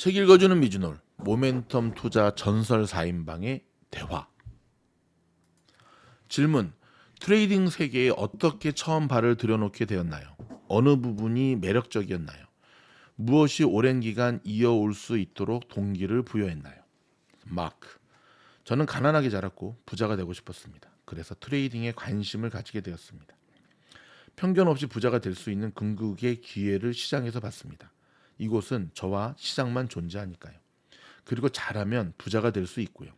책 읽어주는 미주놀 모멘텀 투자 전설 4인방의 대화. 질문. 트레이딩 세계에 어떻게 처음 발을 들여놓게 되었나요? 어느 부분이 매력적이었나요? 무엇이 오랜 기간 이어올 수 있도록 동기를 부여했나요? 마크. 저는 가난하게 자랐고 부자가 되고 싶었습니다. 그래서 트레이딩에 관심을 가지게 되었습니다. 편견 없이 부자가 될 수 있는 궁극의 기회를 시장에서 봤습니다. 이곳은 저와 시장만 존재하니까요. 그리고 잘하면 부자가 될 수 있고요.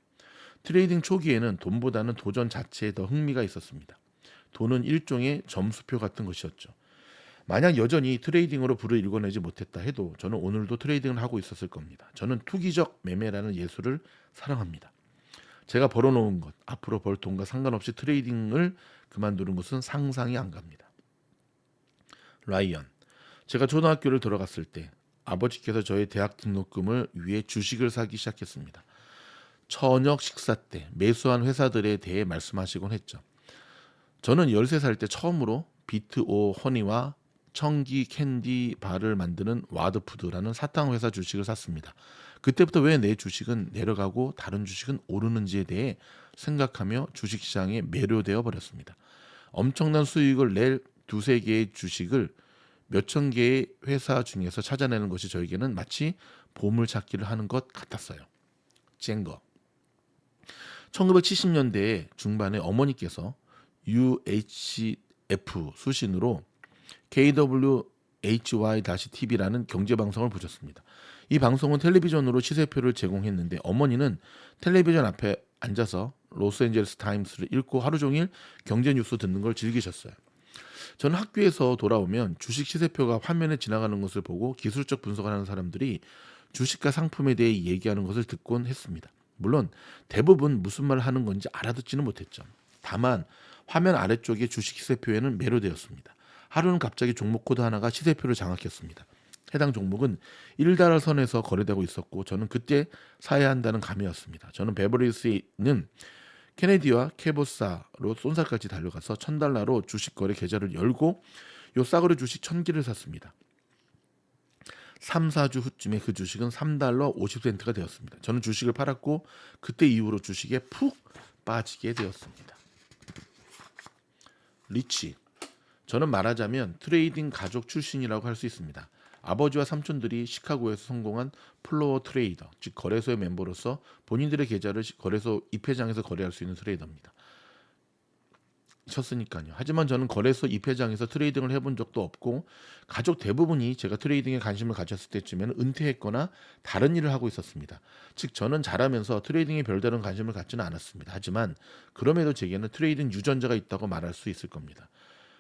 트레이딩 초기에는 돈보다는 도전 자체에 더 흥미가 있었습니다. 돈은 일종의 점수표 같은 것이었죠. 만약 여전히 트레이딩으로 부를 일궈내지 못했다 해도 저는 오늘도 트레이딩을 하고 있었을 겁니다. 저는 투기적 매매라는 예술을 사랑합니다. 제가 벌어놓은 것, 앞으로 벌 돈과 상관없이 트레이딩을 그만두는 것은 상상이 안 갑니다. 라이언. 제가 초등학교를 들어갔을 때 아버지께서 저의 대학 등록금을 위해 주식을 사기 시작했습니다. 저녁 식사 때 매수한 회사들에 대해 말씀하시곤 했죠. 저는 13살 때 처음으로 비트오 허니와 청기 캔디 바를 만드는 와드푸드라는 사탕 회사 주식을 샀습니다. 그때부터 왜 내 주식은 내려가고 다른 주식은 오르는지에 대해 생각하며 주식시장에 매료되어 버렸습니다. 엄청난 수익을 낼 두세 개의 주식을 몇천 개의 회사 중에서 찾아내는 것이 저에게는 마치 보물찾기를 하는 것 같았어요. 쨍거. 1970년대 중반에 어머니께서 UHF 수신으로 KWHY-TV라는 경제방송을 보셨습니다. 이 방송은 텔레비전으로 시세표를 제공했는데 어머니는 텔레비전 앞에 앉아서 로스앤젤레스 타임스를 읽고 하루 종일 경제 뉴스 듣는 걸 즐기셨어요. 저는 학교에서 돌아오면 주식 시세표가 화면에 지나가는 것을 보고 기술적 분석을 하는 사람들이 주식과 상품에 대해 얘기하는 것을 듣곤 했습니다. 물론 대부분 무슨 말을 하는 건지 알아듣지는 못했죠. 다만 화면 아래쪽의 주식 시세표에는 매료되었습니다. 하루는 갑자기 종목 코드 하나가 시세표를 장악했습니다. 해당 종목은 1달러 선에서 거래되고 있었고 저는 그때 사야 한다는 감이었습니다. 저는 베버리힐스에 있는 케네디와 케보사로 쏜살까지 달려가서 $1,000로 주식 거래 계좌를 열고 요 싸구려 주식 1,000개를 샀습니다. 3, 4주 후쯤에 그 주식은 $3 50센트가 되었습니다. 저는 주식을 팔았고 그때 이후로 주식에 푹 빠지게 되었습니다. 리치. 저는 말하자면 트레이딩 가족 출신이라고 할 수 있습니다. 아버지와 삼촌들이 시카고에서 성공한 플로어 트레이더, 즉 거래소의 멤버로서 본인들의 계좌를 거래소 입회장에서 거래할 수 있는 트레이더입니다. 쳤으니까요. 하지만 저는 거래소 입회장에서 트레이딩을 해본 적도 없고 가족 대부분이 제가 트레이딩에 관심을 가졌을 때쯤에는 은퇴했거나 다른 일을 하고 있었습니다. 즉 저는 자라면서 트레이딩에 별다른 관심을 갖지는 않았습니다. 하지만 그럼에도 제게는 트레이딩 유전자가 있다고 말할 수 있을 겁니다.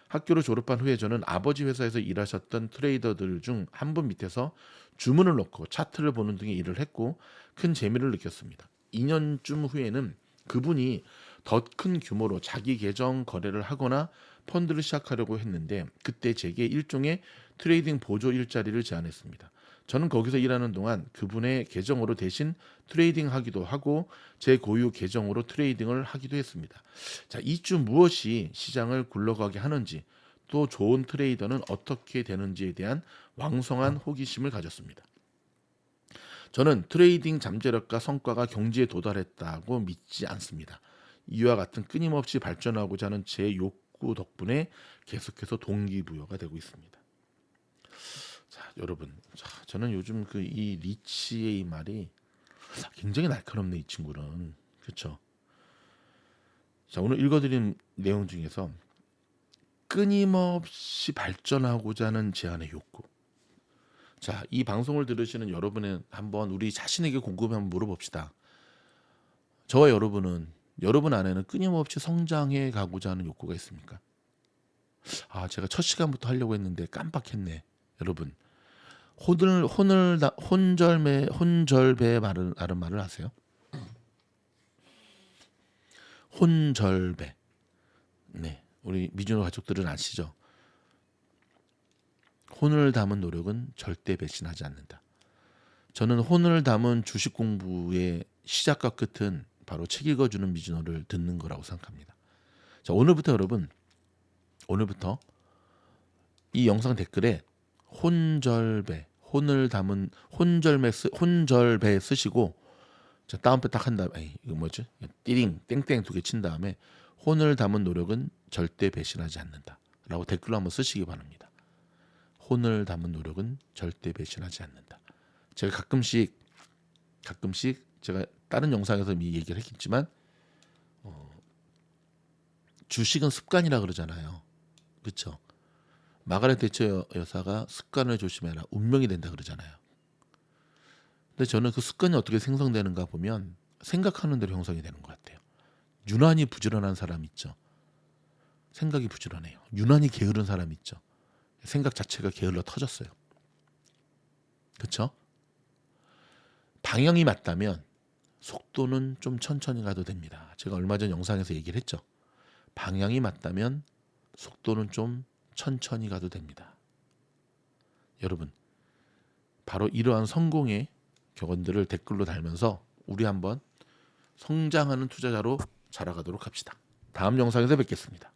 학교를 졸업한 후에 저는 아버지 회사에서 일하셨던 트레이더들 중 한 분 밑에서 주문을 넣고 차트를 보는 등의 일을 했고 큰 재미를 느꼈습니다. 2년쯤 후에는 그분이 더 큰 규모로 자기 계정 거래를 하거나 펀드를 시작하려고 했는데 그때 제게 일종의 트레이딩 보조 일자리를 제안했습니다. 저는 거기서 일하는 동안 그분의 계정으로 대신 트레이딩 하기도 하고 제 고유 계정으로 트레이딩을 하기도 했습니다. 자, 이쯤 무엇이 시장을 굴러가게 하는지 또 좋은 트레이더는 어떻게 되는지에 대한 왕성한 호기심을 가졌습니다. 저는 트레이딩 잠재력과 성과가 경지에 도달했다고 믿지 않습니다. 이와 같은 끊임없이 발전하고자 하는 제 욕구 덕분에 계속해서 동기부여가 되고 있습니다. 자, 여러분, 저는 요즘 그 이 리치의 이 말이 굉장히 날카롭네, 이 친구는. 그렇죠? 자, 오늘 읽어드린 내용 중에서 끊임없이 발전하고자 하는 제안의 욕구. 자, 이 방송을 들으시는 여러분은 한번 우리 자신에게 곰곰이 한번 물어봅시다. 저와 여러분 안에는 끊임없이 성장해 가고자 하는 욕구가 있습니까? 아, 제가 첫 시간부터 하려고 했는데 깜빡했네. 여러분, 혼절배 말을 아는 말을 아세요? 혼절배. 네, 우리 미주노 가족들은 아시죠? 혼을 담은 노력은 절대 배신하지 않는다. 저는 혼을 담은 주식 공부의 시작과 끝은 바로 책 읽어주는 미주노를 듣는 거라고 생각합니다. 자, 오늘부터 이 영상 댓글에 혼절배, 혼절배 쓰시고 자, 다운표 딱 한 다음에 이거 뭐지? 띠링 땡땡 두 개 친 다음에 혼을 담은 노력은 절대 배신하지 않는다라고 댓글로 한번 쓰시기 바랍니다. 혼을 담은 노력은 절대 배신하지 않는다. 제가 가끔씩 제가 다른 영상에서 이미 얘기를 했겠지만 주식은 습관이라 그러잖아요. 그렇죠? 마가렛 대처 여사가 습관을 조심해라 운명이 된다 그러잖아요. 근데 저는 그 습관이 어떻게 생성되는가 보면 생각하는 대로 형성이 되는 것 같아요. 유난히 부지런한 사람 있죠. 생각이 부지런해요. 유난히 게으른 사람 있죠. 생각 자체가 게을러 터졌어요. 그렇죠? 방향이 맞다면 속도는 좀 천천히 가도 됩니다. 제가 얼마 전 영상에서 얘기를 했죠. 방향이 맞다면 속도는 좀 천천히 가도 됩니다. 여러분, 바로 이러한 성공의 격언들을 댓글로 달면서 우리 한번 성장하는 투자자로 자라가도록 합시다. 다음 영상에서 뵙겠습니다.